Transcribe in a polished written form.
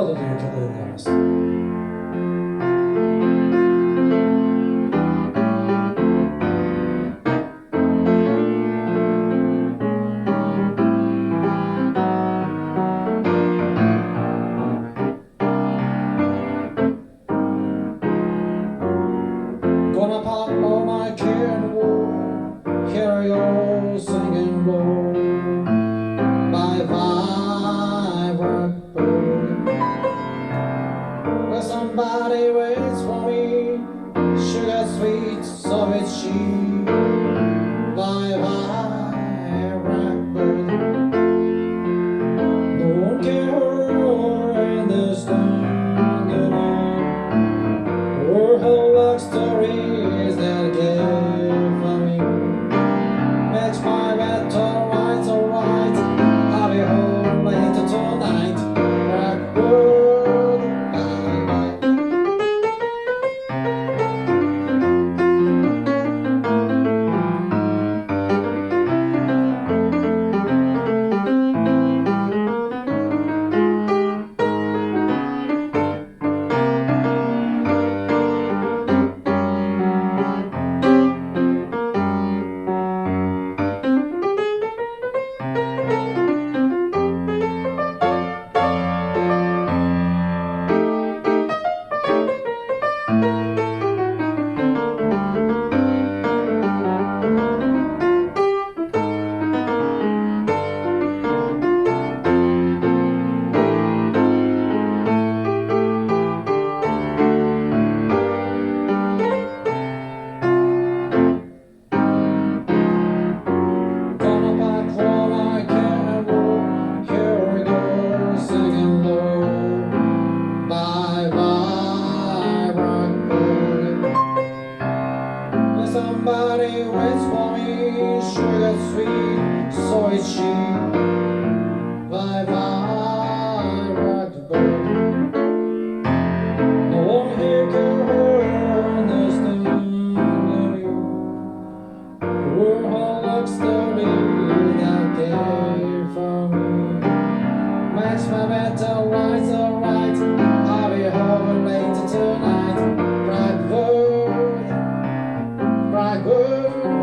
ワードという曲でございます。Gonna pop all my can wall, hear your singing roll, my vibrant bird. Where somebody waits for me, sugar sweet, so it's she, my vibrant bird. No one can understand me, or her love stories that give for me. Makes my bed alright, alright. I'll be home later tonight. Blackwood, bye-bye. Gonna back for my candle, here we go, singing low. Bye bye, blackbird. When somebody waits for me, sugar sweet, so is she. Bye bye, blackbird. No one here can understand you. We're all like story that gave for me. Makes my bed alright, alright. I'll be home later tonight. Blackbird, blackbird.